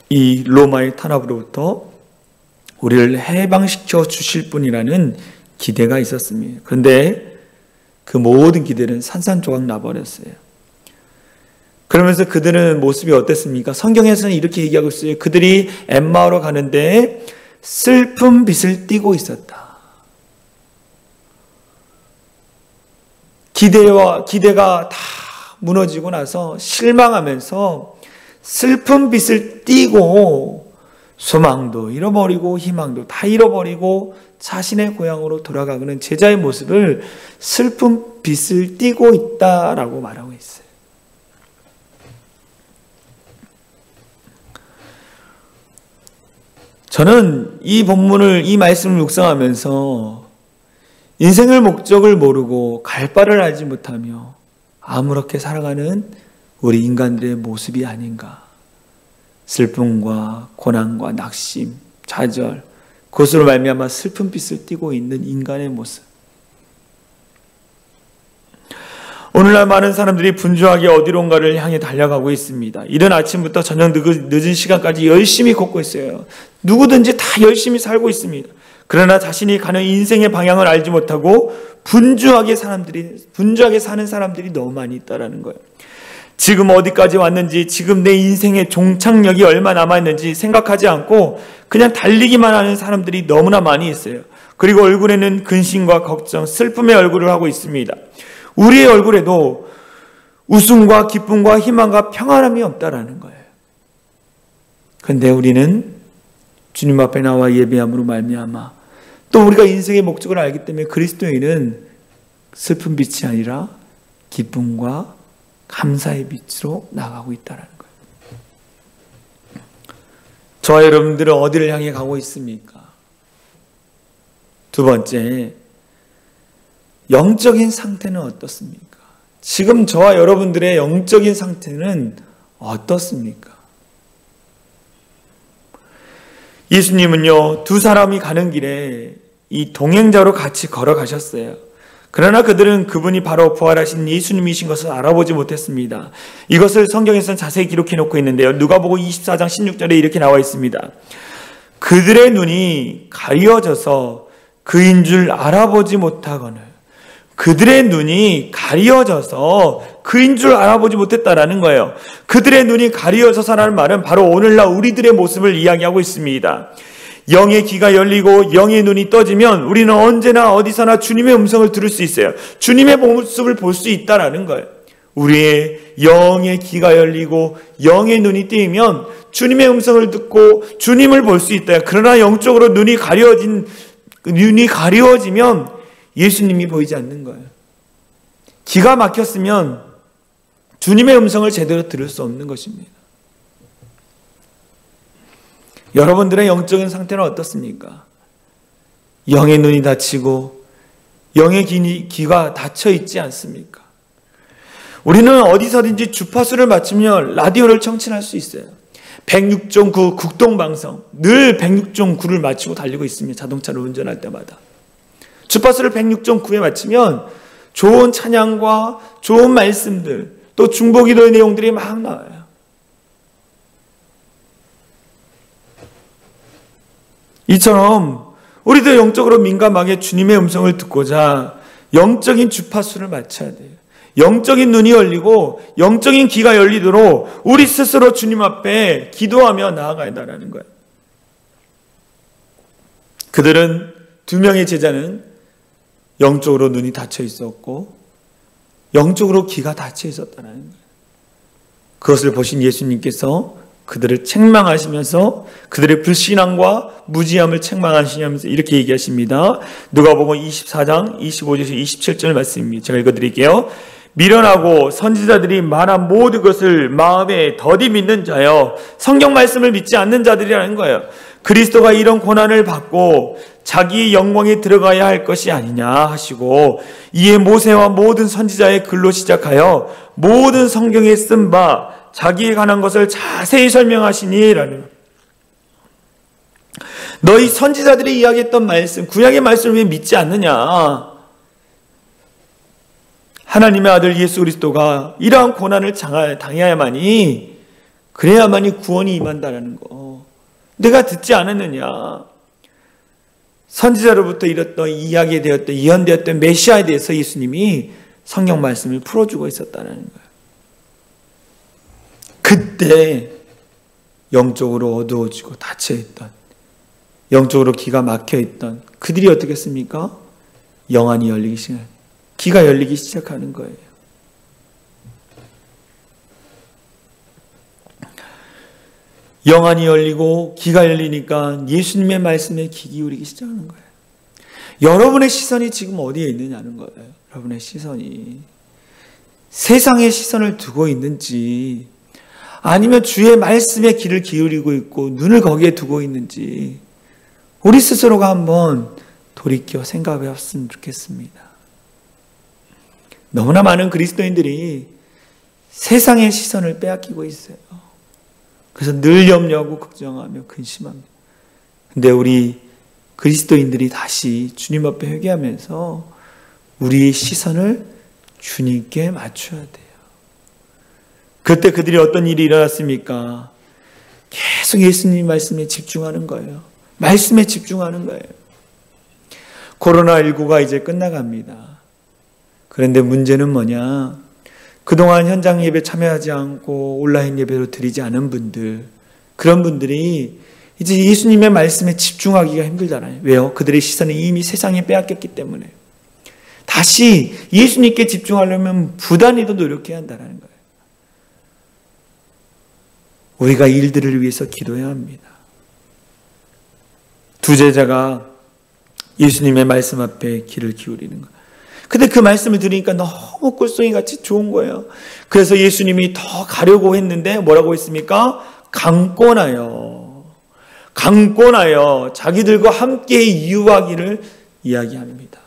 [SPEAKER 3] 이 로마의 탄압으로부터 우리를 해방시켜 주실 분이라는 기대가 있었습니다. 그런데 그 모든 기대는 산산조각 나버렸어요. 그러면서 그들은 모습이 어땠습니까? 성경에서는 이렇게 얘기하고 있어요. 그들이 엠마오로 가는데 슬픈 빛을 띠고 있었다. 기대가 다 무너지고 나서 실망하면서 슬픈 빛을 띠고 소망도 잃어버리고 희망도 다 잃어버리고 자신의 고향으로 돌아가는 제자의 모습을 슬픈 빛을 띠고 있다라고 말하고 있어요. 저는 이 본문을, 이 말씀을 묵상하면서 인생의 목적을 모르고 갈 바를 알지 못하며 아무렇게 살아가는 우리 인간들의 모습이 아닌가. 슬픔과 고난과 낙심, 좌절, 그것으로 말미암아 슬픈 빛을 띠고 있는 인간의 모습. 오늘날 많은 사람들이 분주하게 어디론가를 향해 달려가고 있습니다. 이른 아침부터 저녁 늦은 시간까지 열심히 걷고 있어요. 누구든지 다 열심히 살고 있습니다. 그러나 자신이 가는 인생의 방향을 알지 못하고 분주하게 사는 사람들이 너무 많이 있다라는 거예요. 지금 어디까지 왔는지, 지금 내 인생의 종착역이 얼마 남았는지 생각하지 않고 그냥 달리기만 하는 사람들이 너무나 많이 있어요. 그리고 얼굴에는 근심과 걱정, 슬픔의 얼굴을 하고 있습니다. 우리의 얼굴에도 웃음과 기쁨과 희망과 평안함이 없다라는 거예요. 그런데 우리는 주님 앞에 나와 예배함으로 말미암아 또 우리가 인생의 목적을 알기 때문에 그리스도인은 슬픈 빛이 아니라 기쁨과 감사의 빛으로 나가고 있다는 거예요. 저와 여러분들은 어디를 향해 가고 있습니까? 두 번째, 영적인 상태는 어떻습니까? 지금 저와 여러분들의 영적인 상태는 어떻습니까? 예수님은요, 두 사람이 가는 길에 이 동행자로 같이 걸어가셨어요. 그러나 그들은 그분이 바로 부활하신 예수님이신 것을 알아보지 못했습니다. 이것을 성경에서는 자세히 기록해 놓고 있는데요. 누가복음 24장 16절에 이렇게 나와 있습니다. 그들의 눈이 가려져서 그인 줄 알아보지 못하거늘. 그들의 눈이 가려져서 그인 줄 알아보지 못했다라는 거예요. 그들의 눈이 가려져서라는 말은 바로 오늘날 우리들의 모습을 이야기하고 있습니다. 영의 귀가 열리고 영의 눈이 떠지면 우리는 언제나 어디서나 주님의 음성을 들을 수 있어요. 주님의 모습을 볼 수 있다라는 거예요. 우리의 영의 귀가 열리고 영의 눈이 뜨이면 주님의 음성을 듣고 주님을 볼 수 있다. 그러나 영적으로 눈이 가려워지면 예수님이 보이지 않는 거예요. 기가 막혔으면 주님의 음성을 제대로 들을 수 없는 것입니다. 여러분들의 영적인 상태는 어떻습니까? 영의 눈이 닫히고 영의 귀가 닫혀 있지 않습니까? 우리는 어디서든지 주파수를 맞추면 라디오를 청취할 수 있어요. 106.9 국동방송, 늘 106.9를 맞추고 달리고 있습니다. 자동차를 운전할 때마다. 주파수를 106.9에 맞추면 좋은 찬양과 좋은 말씀들, 또 중보기도의 내용들이 막 나와요. 이처럼 우리도 영적으로 민감하게 주님의 음성을 듣고자 영적인 주파수를 맞춰야 돼요. 영적인 눈이 열리고 영적인 귀가 열리도록 우리 스스로 주님 앞에 기도하며 나아가야 한다는 거예요. 그들은 두 명의 제자는 영적으로 눈이 닫혀 있었고 영적으로 귀가 닫혀 있었다는 거예요. 그것을 보신 예수님께서 그들을 책망하시면서 그들의 불신앙과 무지함을 책망하시면서 이렇게 얘기하십니다. 누가복음 24장 25절에서 27절 말씀입니다. 제가 읽어드릴게요. 미련하고 선지자들이 말한 모든 것을 마음에 더디 믿는 자여, 성경 말씀을 믿지 않는 자들이라는 거예요. 그리스도가 이런 고난을 받고 자기의 영광에 들어가야 할 것이 아니냐 하시고, 이에 모세와 모든 선지자의 글로 시작하여 모든 성경에 쓴 바 자기에 관한 것을 자세히 설명하시니라는, 너희 선지자들이 이야기했던 말씀, 구약의 말씀을 왜 믿지 않느냐? 하나님의 아들 예수 그리스도가 이러한 고난을 당해야만이, 그래야만이 구원이 임한다는 거. 내가 듣지 않았느냐? 선지자로부터 이뤘던, 이야기되었던, 예언되었던 메시아에 대해서 예수님이 성경 말씀을 풀어주고 있었다는 거예요. 그때 영적으로 어두워지고 닫혀있던, 영적으로 귀가 막혀있던 그들이 어떻게 했습니까? 영안이 열리기 시작, 귀가 열리기 시작하는 거예요. 영안이 열리고 귀가 열리니까 예수님의 말씀에 귀 기울이기 시작하는 거예요. 여러분의 시선이 지금 어디에 있느냐는 거예요. 여러분의 시선이 세상의 시선을 두고 있는지, 아니면 주의 말씀에 귀를 기울이고 있고 눈을 거기에 두고 있는지, 우리 스스로가 한번 돌이켜 생각해 봤으면 좋겠습니다. 너무나 많은 그리스도인들이 세상의 시선을 빼앗기고 있어요. 그래서 늘 염려하고 걱정하며 근심합니다. 근데 우리 그리스도인들이 다시 주님 앞에 회개하면서 우리의 시선을 주님께 맞춰야 돼요. 그때 그들이 어떤 일이 일어났습니까? 계속 예수님 말씀에 집중하는 거예요. 말씀에 집중하는 거예요. 코로나19가 이제 끝나갑니다. 그런데 문제는 뭐냐? 그동안 현장 예배 참여하지 않고 온라인 예배로 드리지 않은 분들, 그런 분들이 이제 예수님의 말씀에 집중하기가 힘들잖아요. 왜요? 그들의 시선이 이미 세상에 빼앗겼기 때문에. 다시 예수님께 집중하려면 부단히도 노력해야 한다는 거예요. 우리가 일들을 위해서 기도해야 합니다. 두 제자가 예수님의 말씀 앞에 귀를 기울이는 거예요. 근데 그 말씀을 들으니까 너무 꿀송이 같이 좋은 거예요. 그래서 예수님이 더 가려고 했는데 뭐라고 했습니까? 강권하여 자기들과 함께 이유하기를 이야기합니다.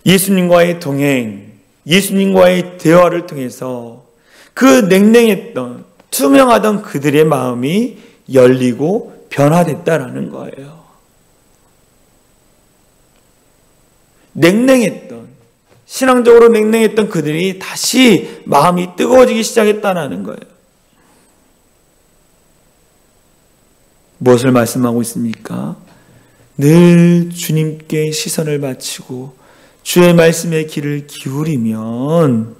[SPEAKER 3] 예수님과의 동행, 예수님과의 대화를 통해서 그 냉랭했던, 투명하던 그들의 마음이 열리고 변화됐다라는 거예요. 냉랭했던, 신앙적으로 냉랭했던 그들이 다시 마음이 뜨거워지기 시작했다는 거예요. 무엇을 말씀하고 있습니까? 늘 주님께 시선을 맞추고 주의 말씀에 귀를 기울이면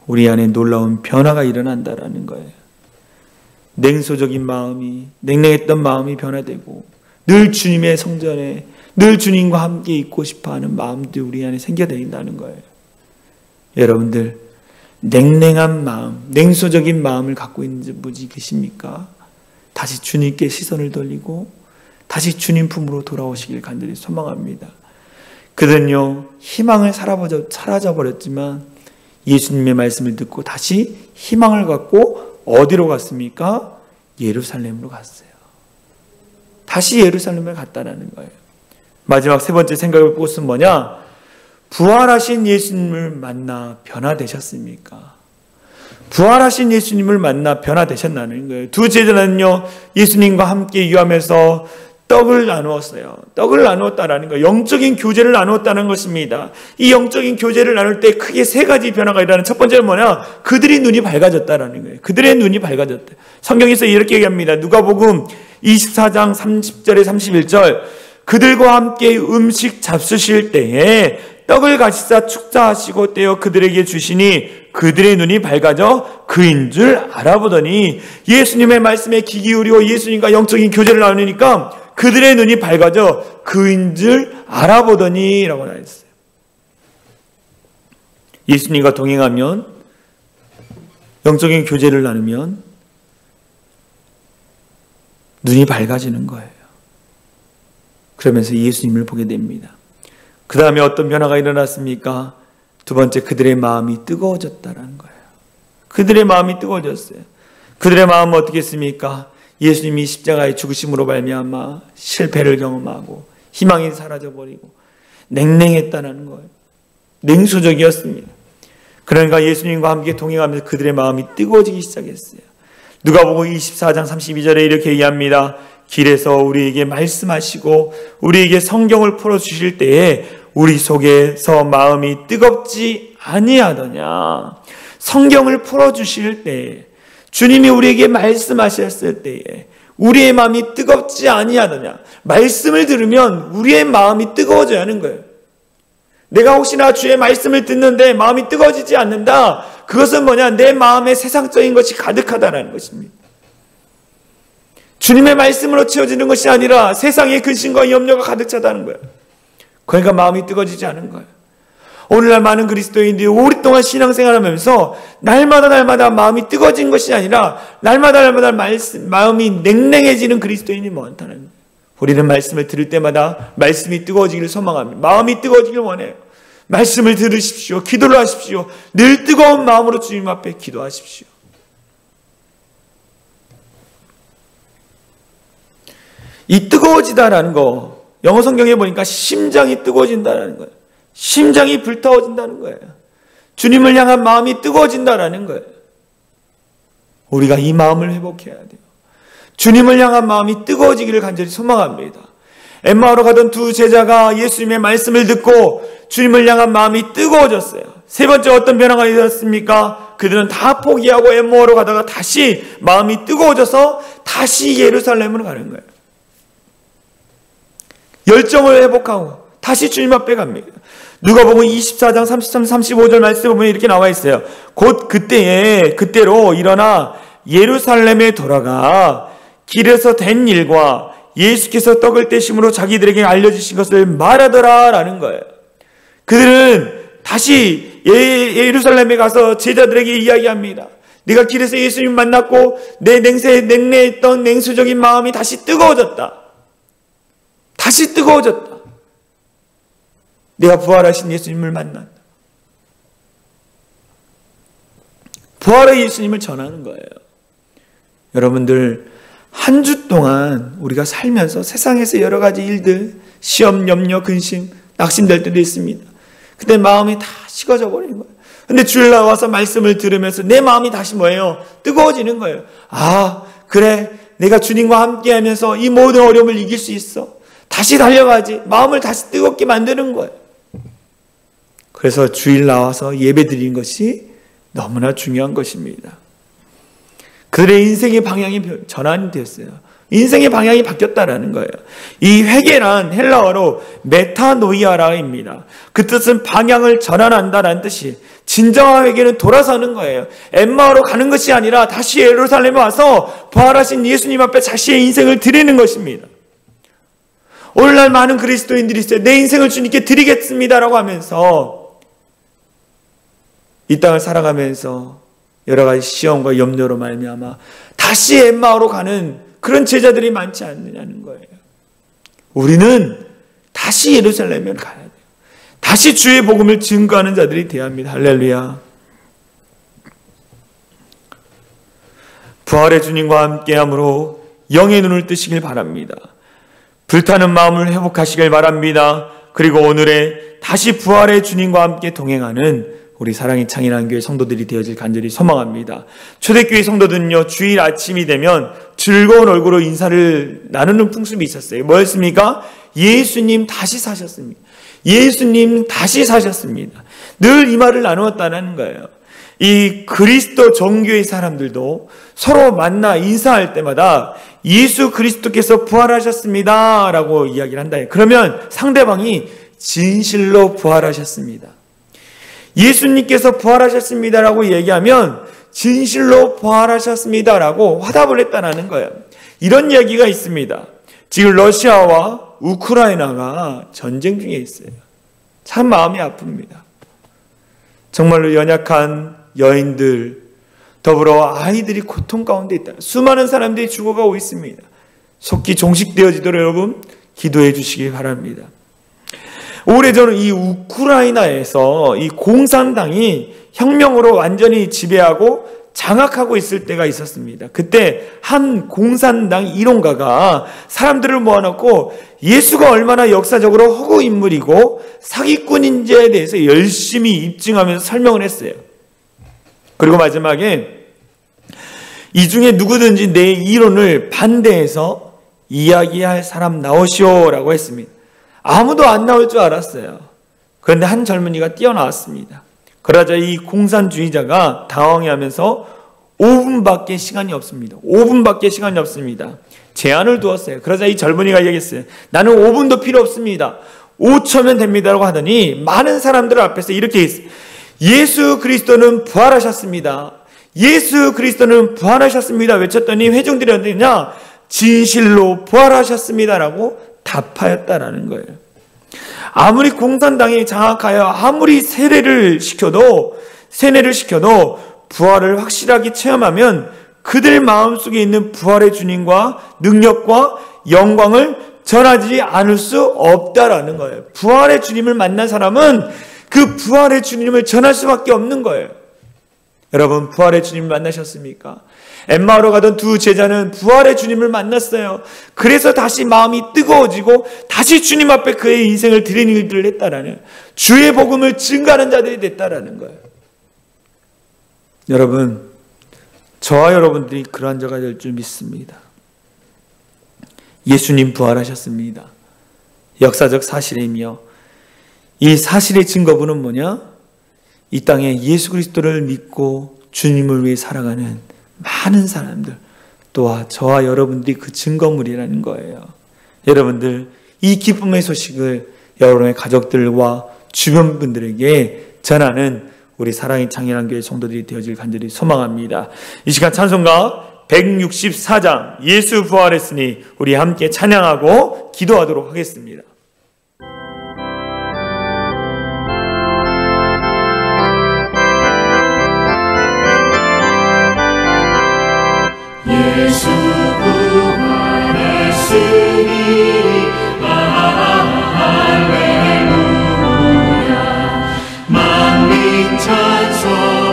[SPEAKER 3] 우리 안에 놀라운 변화가 일어난다라는 거예요. 냉소적인 마음이, 냉랭했던 마음이 변화되고 늘 주님의 성전에, 늘 주님과 함께 있고 싶어하는 마음들이 우리 안에 생겨낸다는 거예요. 여러분들, 냉랭한 마음, 냉소적인 마음을 갖고 있는 분이 계십니까? 다시 주님께 시선을 돌리고 다시 주님 품으로 돌아오시길 간절히 소망합니다. 그들은요, 희망을 사라져버렸지만 예수님의 말씀을 듣고 다시 희망을 갖고 어디로 갔습니까? 예루살렘으로 갔어요. 다시 예루살렘을 갔다라는 거예요. 마지막 세 번째 생각해 볼 것은 뭐냐? 부활하신 예수님을 만나 변화되셨습니까? 부활하신 예수님을 만나 변화되셨다는 거예요. 두 제자는요, 예수님과 함께 유하면서 떡을 나누었어요. 떡을 나누었다라는 거예요. 영적인 교제를 나누었다는 것입니다. 이 영적인 교제를 나눌 때 크게 세 가지 변화가 일어나는, 첫 번째는 뭐냐? 그들의 눈이 밝아졌다라는 거예요. 그들의 눈이 밝아졌다. 성경에서 이렇게 얘기합니다. 누가복음 24장 30절에 31절 그들과 함께 음식 잡수실 때에 떡을 가시사 축사하시고 떼어 그들에게 주시니 그들의 눈이 밝아져 그인 줄 알아보더니 예수님의 말씀에 귀 기울이고 예수님과 영적인 교제를 나누니까 그들의 눈이 밝아져 그인 줄 알아보더니 라고 나왔어요. 예수님과 동행하면 영적인 교제를 나누면 눈이 밝아지는 거예요. 그러면서 예수님을 보게 됩니다. 그 다음에 어떤 변화가 일어났습니까? 두 번째, 그들의 마음이 뜨거워졌다는 거예요. 그들의 마음이 뜨거워졌어요. 그들의 마음은 어떻게 했습니까? 예수님이 십자가의 죽으심으로 말미암아 실패를 경험하고 희망이 사라져버리고 냉랭했다는 거예요. 냉소적이었습니다. 그러니까 예수님과 함께 동행하면서 그들의 마음이 뜨거워지기 시작했어요. 누가복음 24장 32절에 이렇게 얘기합니다. 길에서 우리에게 말씀하시고 우리에게 성경을 풀어주실 때에 우리 속에서 마음이 뜨겁지 아니하더냐. 성경을 풀어주실 때에 주님이 우리에게 말씀하셨을 때에 우리의 마음이 뜨겁지 아니하더냐. 말씀을 들으면 우리의 마음이 뜨거워져야 하는 거예요. 내가 혹시나 주의 말씀을 듣는데 마음이 뜨거워지지 않는다. 그것은 뭐냐? 내 마음에 세상적인 것이 가득하다는 것입니다. 주님의 말씀으로 채워지는 것이 아니라 세상의 근심과 염려가 가득 차다는 거예요. 그러니까 마음이 뜨거워지지 않은 거예요. 오늘날 많은 그리스도인들이 오랫동안 신앙생활하면서 날마다 마음이 뜨거워진 것이 아니라 날마다 마음이 냉랭해지는 그리스도인이 많다는 거예요. 우리는 말씀을 들을 때마다 말씀이 뜨거워지기를 소망합니다. 마음이 뜨거워지길 원해요. 말씀을 들으십시오. 기도를 하십시오. 늘 뜨거운 마음으로 주님 앞에 기도하십시오. 이 뜨거워지다라는 거, 영어 성경에 보니까 심장이 뜨거워진다는 거예요. 심장이 불타워진다는 거예요. 주님을 향한 마음이 뜨거워진다라는 거예요. 우리가 이 마음을 회복해야 돼요. 주님을 향한 마음이 뜨거워지기를 간절히 소망합니다. 엠마오로 가던 두 제자가 예수님의 말씀을 듣고 주님을 향한 마음이 뜨거워졌어요. 세 번째 어떤 변화가 일어났습니까? 그들은 다 포기하고 엠마오로 가다가 다시 마음이 뜨거워져서 다시 예루살렘으로 가는 거예요. 열정을 회복하고 다시 주님 앞에 갑니다. 누가복음 24장 33, 35절 말씀에 보면 이렇게 나와 있어요. 곧 그때로 일어나 예루살렘에 돌아가 길에서 된 일과 예수께서 떡을 떼심으로 자기들에게 알려주신 것을 말하더라 라는 거예요. 그들은 다시 예루살렘에 가서 제자들에게 이야기합니다. 네가 길에서 예수님 만났고 내 냉래했던 냉수적인 마음이 다시 뜨거워졌다. 다시 뜨거워졌다. 내가 부활하신 예수님을 만났다. 부활의 예수님을 전하는 거예요. 여러분들 한 주 동안 우리가 살면서 세상에서 여러 가지 일들, 시험, 염려, 근심, 낙심될 때도 있습니다. 그때 마음이 다 식어져 버리는 거예요. 근데 주일 나와서 말씀을 들으면서 내 마음이 다시 뭐예요? 뜨거워지는 거예요. 아, 그래. 내가 주님과 함께 하면서 이 모든 어려움을 이길 수 있어. 다시 달려가지. 마음을 다시 뜨겁게 만드는 거예요. 그래서 주일 나와서 예배 드리는 것이 너무나 중요한 것입니다. 그들의 인생의 방향이 전환이 됐어요. 인생의 방향이 바뀌었다라는 거예요. 이 회개란 헬라어로 메타노이아라입니다. 그 뜻은 방향을 전환한다라는 뜻이, 진정한 회개는 돌아서는 거예요. 엠마오로 가는 것이 아니라 다시 예루살렘에 와서 부활하신 예수님 앞에 자신의 인생을 드리는 것입니다. 오늘날 많은 그리스도인들이 있어요. 내 인생을 주님께 드리겠습니다라고 하면서 이 땅을 살아가면서 여러 가지 시험과 염려로 말미암아 다시 엠마오로 가는 그런 제자들이 많지 않느냐는 거예요. 우리는 다시 예루살렘에 가야 돼요. 다시 주의 복음을 증거하는 자들이 되어야 합니다. 할렐루야. 부활의 주님과 함께함으로 영의 눈을 뜨시길 바랍니다. 불타는 마음을 회복하시길 바랍니다. 그리고 오늘의 다시 부활의 주님과 함께 동행하는 우리 사랑의 창인한 교회 성도들이 되어질 간절히 소망합니다. 초대교회 성도들은요, 주일 아침이 되면 즐거운 얼굴로 인사를 나누는 풍습이 있었어요. 뭐였습니까? 예수님 다시 사셨습니다. 예수님 다시 사셨습니다. 늘 이 말을 나누었다는 거예요. 이 그리스도 정교의 사람들도 서로 만나 인사할 때마다 예수 그리스도께서 부활하셨습니다 라고 이야기를 한다. 그러면 상대방이 진실로 부활하셨습니다, 예수님께서 부활하셨습니다 라고 얘기하면 진실로 부활하셨습니다 라고 화답을 했다는 거예요. 이런 이야기가 있습니다. 지금 러시아와 우크라이나가 전쟁 중에 있어요. 참 마음이 아픕니다. 정말로 연약한 여인들, 더불어 아이들이 고통 가운데 있다. 수많은 사람들이 죽어가고 있습니다. 속히 종식되어지도록 여러분 기도해 주시기 바랍니다. 오래전 이 우크라이나에서 이 공산당이 혁명으로 완전히 지배하고 장악하고 있을 때가 있었습니다. 그때 한 공산당 이론가가 사람들을 모아놓고 예수가 얼마나 역사적으로 허구 인물이고 사기꾼인지에 대해서 열심히 입증하면서 설명을 했어요. 그리고 마지막에 이 중에 누구든지 내 이론을 반대해서 이야기할 사람 나오시오라고 했습니다. 아무도 안 나올 줄 알았어요. 그런데 한 젊은이가 뛰어나왔습니다. 그러자 이 공산주의자가 당황해하면서 5분밖에 시간이 없습니다. 5분밖에 시간이 없습니다. 제한을 두었어요. 그러자 이 젊은이가 얘기했어요. 나는 5분도 필요 없습니다. 5초면 됩니다라고 하더니 많은 사람들 앞에서 이렇게 했어요. 예수 그리스도는 부활하셨습니다. 예수 그리스도는 부활하셨습니다. 외쳤더니 회중들이 어떠냐? 진실로 부활하셨습니다라고 답하였다라는 거예요. 아무리 공산당이 장악하여 아무리 세뇌를 시켜도 부활을 확실하게 체험하면 그들 마음속에 있는 부활의 주님과 능력과 영광을 전하지 않을 수 없다라는 거예요. 부활의 주님을 만난 사람은 그 부활의 주님을 전할 수밖에 없는 거예요. 여러분, 부활의 주님을 만나셨습니까? 엠마오로 가던 두 제자는 부활의 주님을 만났어요. 그래서 다시 마음이 뜨거워지고 다시 주님 앞에 그의 인생을 드리는 일들을 했다라는, 주의 복음을 증가하는 자들이 됐다라는 거예요. 여러분, 저와 여러분들이 그러한 자가 될 줄 믿습니다. 예수님 부활하셨습니다. 역사적 사실이며 이 사실의 증거부는 뭐냐? 이 땅에 예수 그리스도를 믿고 주님을 위해 살아가는 많은 사람들, 또한 저와 여러분들이 그 증거물이라는 거예요. 여러분들, 이 기쁨의 소식을 여러분의 가족들과 주변 분들에게 전하는 우리 사랑의 창현한교회 성도들이 되어질 간절히 소망합니다. 이 시간 찬송가 164장 예수 부활했으니 우리 함께 찬양하고 기도하도록 하겠습니다.
[SPEAKER 2] 예수 부활했으니 할렐루야 만민 찬송하여라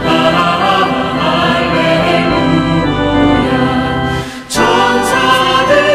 [SPEAKER 2] 할렐루야 천사들이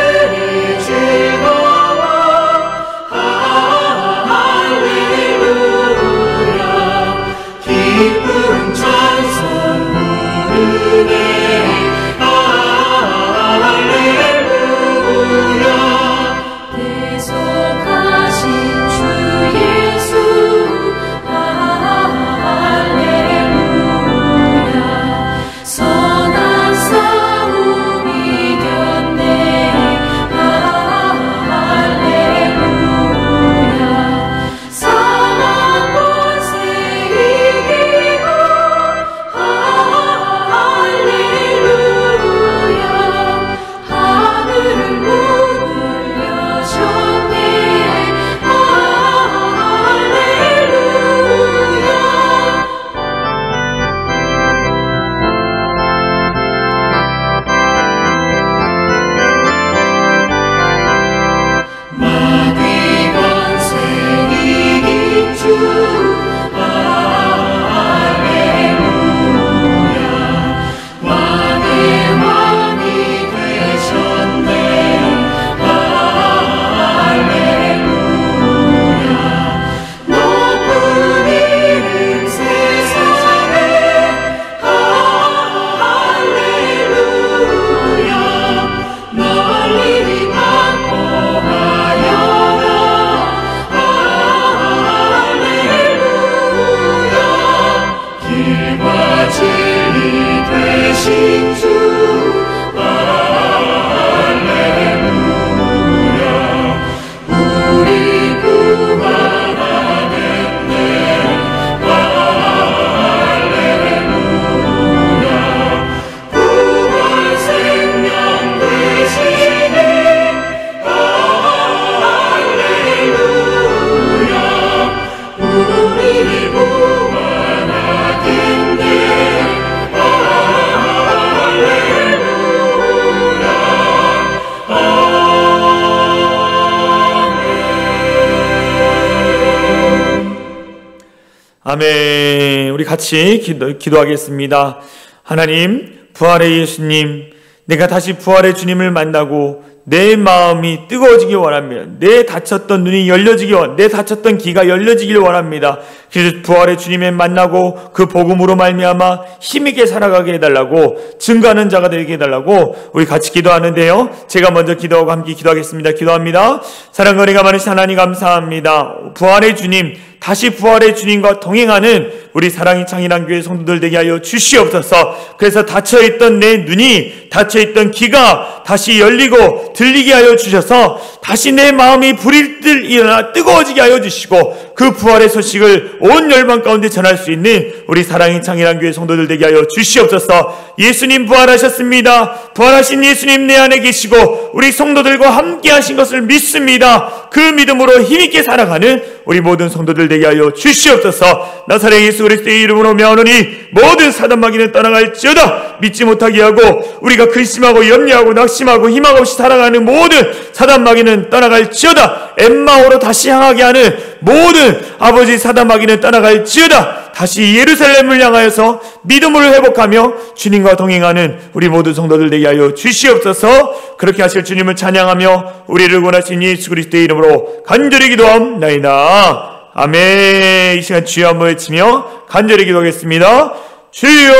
[SPEAKER 2] 진리 되신 주
[SPEAKER 3] 아멘. 우리 같이 기도하겠습니다. 하나님, 부활의 예수님, 내가 다시 부활의 주님을 만나고 내 마음이 뜨거워지기 원합니다. 내 닫혔던 눈이 열려지기 원합니다. 내 닫혔던 귀가 열려지길 원합니다. 그래서 부활의 주님을 만나고 그 복음으로 말미암아 힘있게 살아가게 해달라고, 증거하는 자가 되게 해달라고 우리 같이 기도하는데요, 제가 먼저 기도하고 함께 기도하겠습니다. 기도합니다. 사랑과 은혜가 많으신 하나님 감사합니다. 부활의 주님, 다시 부활의 주님과 동행하는 우리 사랑의 창이란 교회 성도들 되게 하여 주시옵소서. 그래서 닫혀있던 내 눈이, 닫혀있던 귀가 다시 열리고 들리게 하여 주셔서 다시 내 마음이 불일 듯 일어나 뜨거워지게 하여 주시고 그 부활의 소식을 온 열방 가운데 전할 수 있는 우리 사랑의 창이란 교회 성도들 되게 하여 주시옵소서. 예수님 부활하셨습니다. 부활하신 예수님 내 안에 계시고 우리 성도들과 함께 하신 것을 믿습니다. 그 믿음으로 힘있게 살아가는 우리 모든 성도들 되게 하여 주시옵소서. 나사렛 예수 그리스도의 이름으로 명하노니 모든 사단마귀는 떠나갈지어다. 믿지 못하게 하고 우리가 근심하고 염려하고 낙심하고 희망 없이 살아가는 모든 사단마귀는 떠나갈지어다. 엠마오로 다시 향하게 하는 모든 아버지 사단마귀는 떠나갈지어다. 다시 예루살렘을 향하여서 믿음을 회복하며 주님과 동행하는 우리 모든 성도들 되게 하여 주시옵소서. 그렇게 하실 주님을 찬양하며 우리를 구원하신 예수 그리스도의 이름으로 간절히 기도합나이다. 아멘. 이 시간 주여 한번 외치며 간절히 기도하겠습니다. 주여